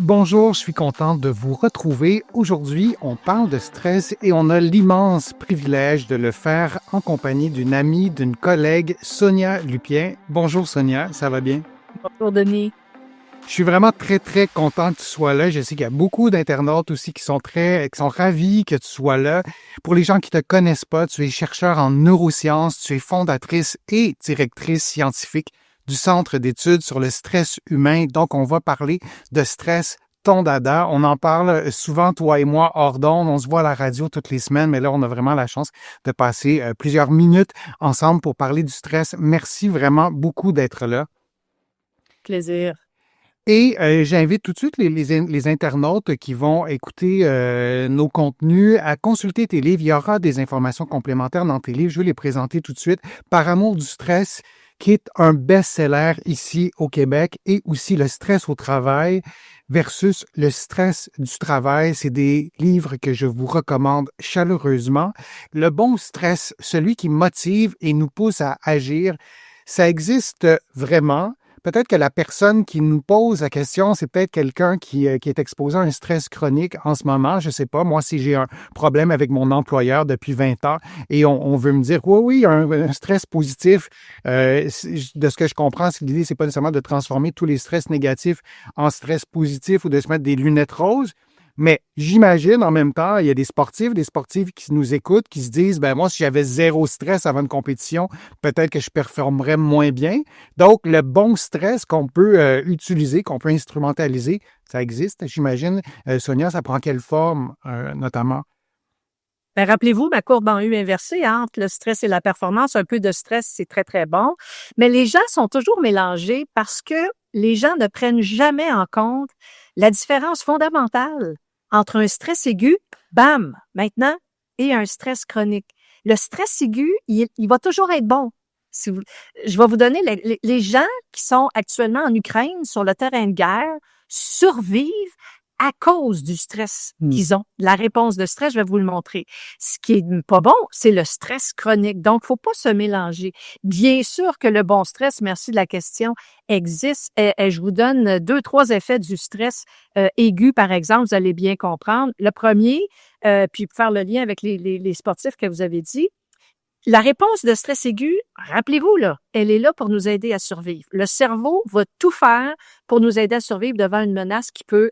Bonjour, je suis contente de vous retrouver. Aujourd'hui, on parle de stress et on a l'immense privilège de le faire en compagnie d'une amie, d'une collègue, Sonia Lupien. Bonjour Sonia, ça va bien? Bonjour Denis. Je suis vraiment très, très content que tu sois là. Je sais qu'il y a beaucoup d'internautes aussi qui sont ravis que tu sois là. Pour les gens qui te connaissent pas, tu es chercheur en neurosciences, tu es fondatrice et directrice scientifique du Centre d'études sur le stress humain. Donc, on va parler de stress, ton dada. On en parle souvent, toi et moi, hors d'onde. On se voit à la radio toutes les semaines, mais là, on a vraiment la chance de passer plusieurs minutes ensemble pour parler du stress. Merci vraiment beaucoup d'être là. Plaisir. Et j'invite tout de suite les internautes qui vont écouter nos contenus à consulter tes livres. Il y aura des informations complémentaires dans tes livres. Je vais les présenter tout de suite. Par amour du stress, qui est un best-seller ici au Québec, et aussi Le stress au travail versus le stress du travail. C'est des livres que je vous recommande chaleureusement. Le bon stress, celui qui motive et nous pousse à agir, ça existe vraiment. Peut-être que la personne qui nous pose la question, c'est peut-être quelqu'un qui est exposé à un stress chronique en ce moment. Je sais pas, moi, si j'ai un problème avec mon employeur depuis 20 ans et on veut me dire, oui, il y a un stress positif. De ce que je comprends, l'idée, c'est pas nécessairement de transformer tous les stress négatifs en stress positif ou de se mettre des lunettes roses. Mais j'imagine en même temps, il y a des sportifs qui nous écoutent, qui se disent, ben moi, si j'avais zéro stress avant une compétition, peut-être que je performerais moins bien. Donc, le bon stress qu'on peut utiliser, qu'on peut instrumentaliser, ça existe, j'imagine. Sonia, ça prend quelle forme, notamment? Ben, rappelez-vous ma courbe en U inversée entre le stress et la performance. Un peu de stress, c'est très, très bon. Mais les gens sont toujours mélangés parce que les gens ne prennent jamais en compte la différence fondamentale entre un stress aigu, bam, maintenant, et un stress chronique. Le stress aigu, il va toujours être bon. Je vais vous donner les gens qui sont actuellement en Ukraine sur le terrain de guerre survivent à cause du stress qu'ils ont. La réponse de stress, je vais vous le montrer. Ce qui est pas bon, c'est le stress chronique. Donc, faut pas se mélanger. Bien sûr que le bon stress, merci de la question, existe. Et je vous donne 2-3 effets du stress aigu, par exemple, vous allez bien comprendre. Le premier, puis faire le lien avec les sportifs que vous avez dit, la réponse de stress aigu, rappelez-vous, là, elle est là pour nous aider à survivre. Le cerveau va tout faire pour nous aider à survivre devant une menace qui peut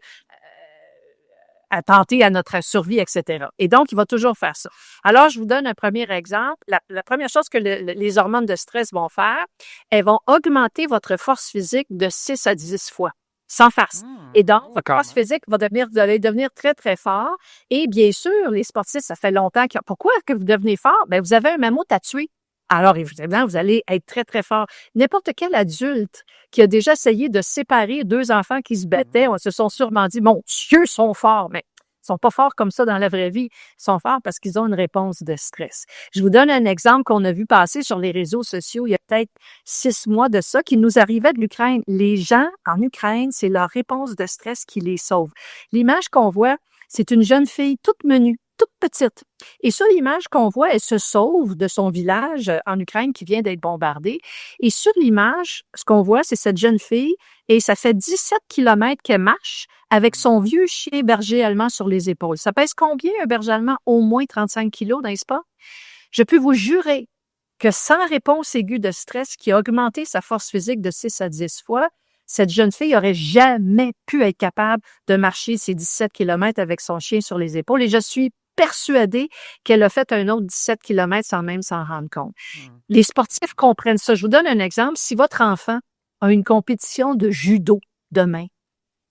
attenter à notre survie, etc. Et donc, il va toujours faire ça. Alors, je vous donne un premier exemple. La première chose que les hormones de stress vont faire, elles vont augmenter votre force physique de 6 à 10 fois, sans farce. Et donc, votre force physique vous allez devenir très, très fort. Et bien sûr, les sportifs, ça fait longtemps que... Pourquoi est-ce que vous devenez fort? Ben, vous avez un mammouth à tuer. Alors, évidemment, vous allez être très, très fort. N'importe quel adulte qui a déjà essayé de séparer 2 enfants qui se battaient, on se sont sûrement dit, mon Dieu, ils sont forts. Mais ils sont pas forts comme ça dans la vraie vie. Ils sont forts parce qu'ils ont une réponse de stress. Je vous donne un exemple qu'on a vu passer sur les réseaux sociaux il y a peut-être 6 mois de ça, qui nous arrivait de l'Ukraine. Les gens en Ukraine, c'est leur réponse de stress qui les sauve. L'image qu'on voit, c'est une jeune fille toute menue, toute petite. Et sur l'image qu'on voit, elle se sauve de son village en Ukraine qui vient d'être bombardé. Et sur l'image, ce qu'on voit, c'est cette jeune fille et ça fait 17 kilomètres qu'elle marche avec son vieux chien berger allemand sur les épaules. Ça pèse combien un berger allemand? Au moins 35 kilos, n'est-ce pas? Je peux vous jurer que sans réponse aiguë de stress qui a augmenté sa force physique de 6 à 10 fois, cette jeune fille aurait jamais pu être capable de marcher ces 17 kilomètres avec son chien sur les épaules. Et je suis persuadée qu'elle a fait un autre 17 kilomètres sans même s'en rendre compte. Les sportifs comprennent ça. Je vous donne un exemple. Si votre enfant a une compétition de judo demain,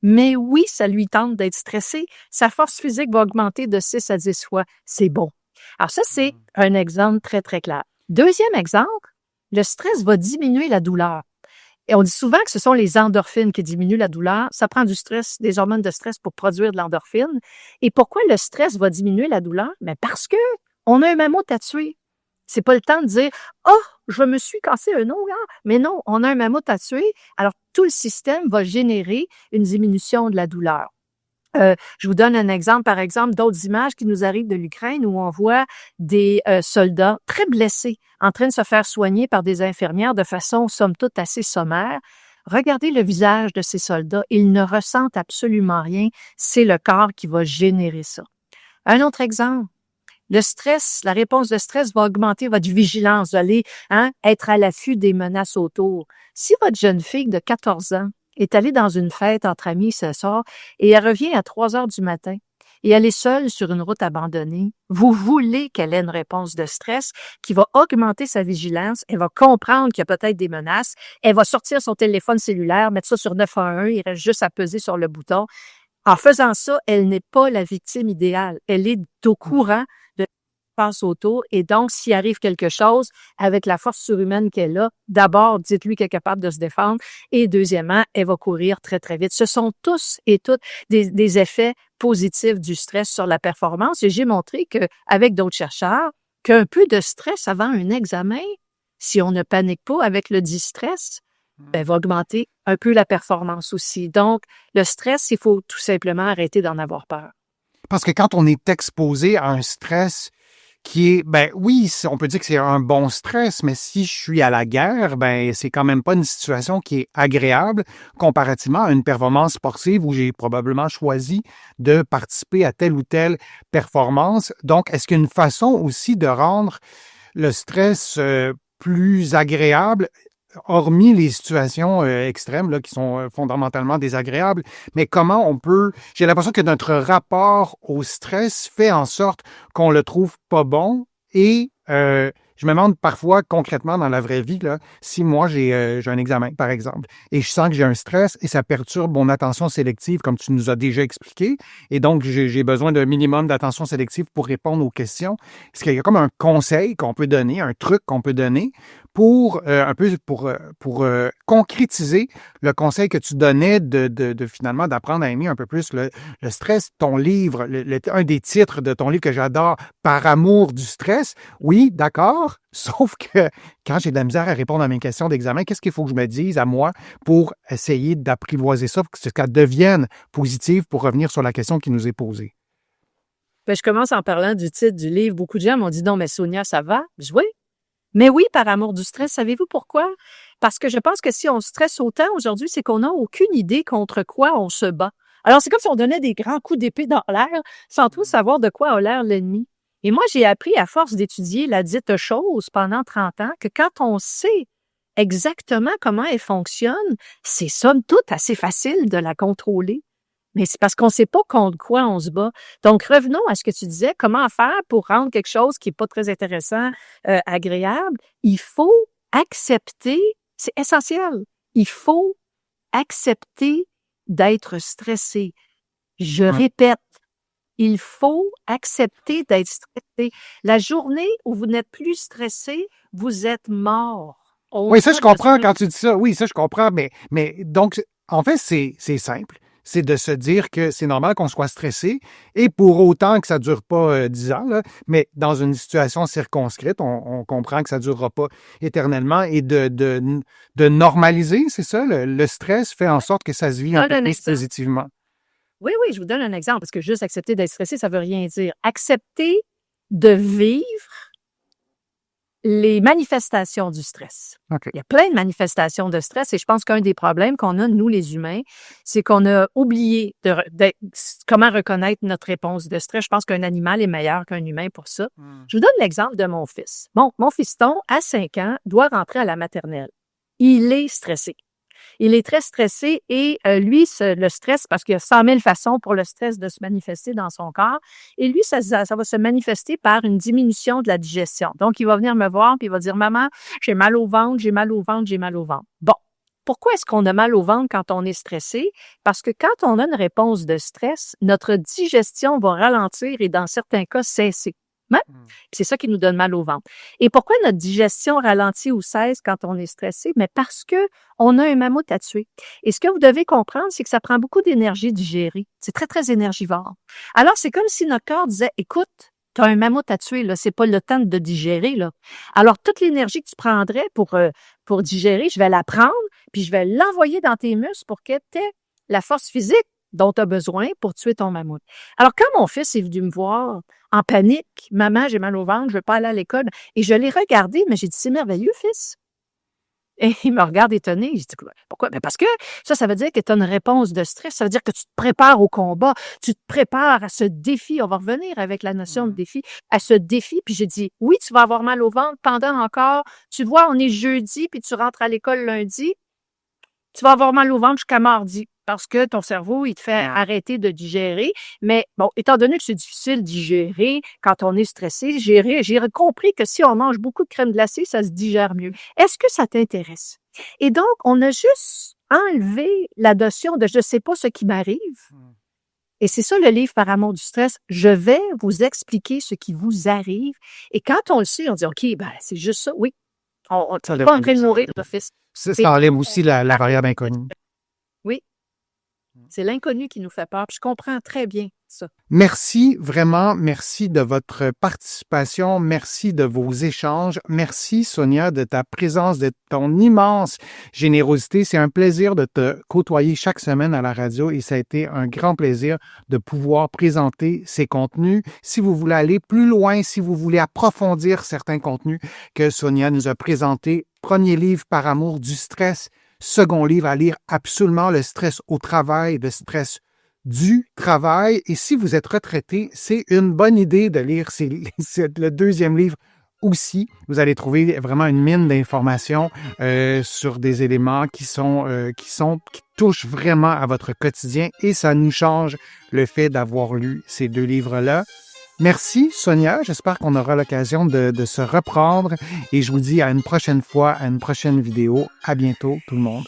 mais oui, ça lui tente d'être stressé, sa force physique va augmenter de 6 à 10 fois. C'est bon. Alors ça, c'est un exemple très, très clair. Deuxième exemple, le stress va diminuer la douleur. Et on dit souvent que ce sont les endorphines qui diminuent la douleur. Ça prend du stress, des hormones de stress pour produire de l'endorphine. Et pourquoi le stress va diminuer la douleur? Mais parce que on a un mammouth à tuer. C'est pas le temps de dire « Oh, je me suis cassé un os. » Mais non, on a un mammouth à tuer. Alors, tout le système va générer une diminution de la douleur. Je vous donne un exemple, par exemple, d'autres images qui nous arrivent de l'Ukraine où on voit des soldats très blessés en train de se faire soigner par des infirmières de façon, somme toute, assez sommaire. Regardez le visage de ces soldats. Ils ne ressentent absolument rien. C'est le corps qui va générer ça. Un autre exemple. Le stress, la réponse de stress va augmenter votre vigilance. Vous allez être à l'affût des menaces autour. Si votre jeune fille de 14 ans est allée dans une fête entre amis ce soir et elle revient à 3 heures du matin et elle est seule sur une route abandonnée, vous voulez qu'elle ait une réponse de stress qui va augmenter sa vigilance, elle va comprendre qu'il y a peut-être des menaces, elle va sortir son téléphone cellulaire, mettre ça sur 911, il reste juste à peser sur le bouton. En faisant ça, elle n'est pas la victime idéale. Elle est au courant de ce qui se passe autour. Et donc, s'il arrive quelque chose, avec la force surhumaine qu'elle a, d'abord, dites-lui qu'elle est capable de se défendre. Et deuxièmement, elle va courir très, très vite. Ce sont tous et toutes des effets positifs du stress sur la performance. Et j'ai montré qu'avec d'autres chercheurs, qu'un peu de stress avant un examen, si on ne panique pas avec le distress, va augmenter un peu la performance aussi. Donc, le stress, il faut tout simplement arrêter d'en avoir peur. Parce que quand on est exposé à un stress qui est, oui, on peut dire que c'est un bon stress, mais si je suis à la guerre, c'est quand même pas une situation qui est agréable comparativement à une performance sportive où j'ai probablement choisi de participer à telle ou telle performance. Donc, est-ce qu'il y a une façon aussi de rendre le stress plus agréable, hormis les situations extrêmes là, qui sont fondamentalement désagréables, mais comment on peut... J'ai l'impression que notre rapport au stress fait en sorte qu'on le trouve pas bon et je me demande parfois concrètement dans la vraie vie, là, si moi j'ai un examen, par exemple, et je sens que j'ai un stress et ça perturbe mon attention sélective, comme tu nous as déjà expliqué, et donc j'ai besoin d'un minimum d'attention sélective pour répondre aux questions. Est-ce qu'il y a comme un conseil qu'on peut donner, un truc qu'on peut donner pour concrétiser le conseil que tu donnais de finalement d'apprendre à aimer un peu plus le stress? Ton livre, un des titres de ton livre que j'adore, Par amour du stress, oui, d'accord, sauf que quand j'ai de la misère à répondre à mes questions d'examen, qu'est-ce qu'il faut que je me dise à moi pour essayer d'apprivoiser ça, pour que qu'elle devienne positive pour revenir sur la question qui nous est posée? Je commence en parlant du titre du livre. Beaucoup de gens m'ont dit « Non, mais Sonia, ça va? » Je dis « Oui. » Mais oui, par amour du stress, savez-vous pourquoi? Parce que je pense que si on stresse autant aujourd'hui, c'est qu'on n'a aucune idée contre quoi on se bat. Alors, c'est comme si on donnait des grands coups d'épée dans l'air sans trop savoir de quoi a l'air l'ennemi. Et moi, j'ai appris à force d'étudier la dite chose pendant 30 ans que quand on sait exactement comment elle fonctionne, c'est somme toute assez facile de la contrôler. Mais c'est parce qu'on ne sait pas contre quoi on se bat. Donc, revenons à ce que tu disais. Comment faire pour rendre quelque chose qui n'est pas très intéressant, agréable? Il faut accepter, c'est essentiel, il faut accepter d'être stressé. Je répète, il faut accepter d'être stressé. La journée où vous n'êtes plus stressé, vous êtes mort. Oui, ça, je comprends quand tu dis ça. Oui, ça, je comprends. Mais donc, en fait, c'est simple. C'est de se dire que c'est normal qu'on soit stressé et pour autant que ça dure pas 10 ans, là, mais dans une situation circonscrite, on comprend que ça durera pas éternellement et de normaliser, c'est ça? Le stress fait en sorte que ça se vit un peu plus positivement. Oui, je vous donne un exemple parce que juste accepter d'être stressé, ça veut rien dire. Accepter de vivre les manifestations du stress. Okay. Il y a plein de manifestations de stress et je pense qu'un des problèmes qu'on a, nous les humains, c'est qu'on a oublié comment reconnaître notre réponse de stress. Je pense qu'un animal est meilleur qu'un humain pour ça. Je vous donne l'exemple de mon fils. Bon, mon fiston, à 5 ans, doit rentrer à la maternelle. Il est stressé. Il est très stressé et lui, le stress, parce qu'il y a 100 000 façons pour le stress de se manifester dans son corps, et lui, ça va se manifester par une diminution de la digestion. Donc, il va venir me voir puis il va dire « Maman, j'ai mal au ventre, j'ai mal au ventre, j'ai mal au ventre. » Bon, pourquoi est-ce qu'on a mal au ventre quand on est stressé? Parce que quand on a une réponse de stress, notre digestion va ralentir et dans certains cas cesser. C'est ça qui nous donne mal au ventre. Et pourquoi notre digestion ralentit ou cesse quand on est stressé? Mais parce que on a un mammouth à tuer. Et ce que vous devez comprendre, c'est que ça prend beaucoup d'énergie de digérer. C'est très, très énergivore. Alors, c'est comme si notre corps disait, écoute, tu as un mammouth à tuer, là, c'est pas le temps de digérer, là. Alors, toute l'énergie que tu prendrais pour digérer, je vais la prendre, puis je vais l'envoyer dans tes muscles pour que tu aies la force physique dont tu as besoin pour tuer ton mammouth. Alors, quand mon fils est venu me voir en panique, « Maman, j'ai mal au ventre, je veux pas aller à l'école », et je l'ai regardé, mais j'ai dit « C'est merveilleux, fils. Et il me regarde étonné. Je dis, pourquoi? Ben parce que ça veut dire que tu as une réponse de stress. Ça veut dire que tu te prépares au combat. Tu te prépares à ce défi. On va revenir avec la notion de défi. À ce défi. Puis j'ai dit, oui, tu vas avoir mal au ventre pendant encore. Tu vois, on est jeudi, puis tu rentres à l'école lundi. Tu vas avoir mal au ventre jusqu'à mardi parce que ton cerveau, il te fait arrêter de digérer. Mais bon, étant donné que c'est difficile de digérer quand on est stressé, j'ai compris que si on mange beaucoup de crème glacée, ça se digère mieux. Est-ce que ça t'intéresse? Et donc, on a juste enlevé la notion de « je ne sais pas ce qui m'arrive ». Et c'est ça le livre Par amour du stress. Je vais vous expliquer ce qui vous arrive. Et quand on le sait, on dit « OK, ben c'est juste ça. » Oui, on n'est pas en train de mourir d'office. Ça enlève aussi la variable inconnue. Oui. C'est l'inconnu qui nous fait peur. Puis je comprends très bien ça. Merci, vraiment, merci de votre participation. Merci de vos échanges. Merci, Sonia, de ta présence, de ton immense générosité. C'est un plaisir de te côtoyer chaque semaine à la radio et ça a été un grand plaisir de pouvoir présenter ces contenus. Si vous voulez aller plus loin, si vous voulez approfondir certains contenus que Sonia nous a présentés, premier livre Par amour du stress, second livre à lire absolument, le stress au travail, le stress du travail. Et si vous êtes retraité, c'est une bonne idée de lire le deuxième livre aussi. Vous allez trouver vraiment une mine d'informations sur des éléments qui touchent vraiment à votre quotidien et ça nous change le fait d'avoir lu ces deux livres-là. Merci, Sonia. J'espère qu'on aura l'occasion de se reprendre et je vous dis à une prochaine fois, à une prochaine vidéo. À bientôt, tout le monde.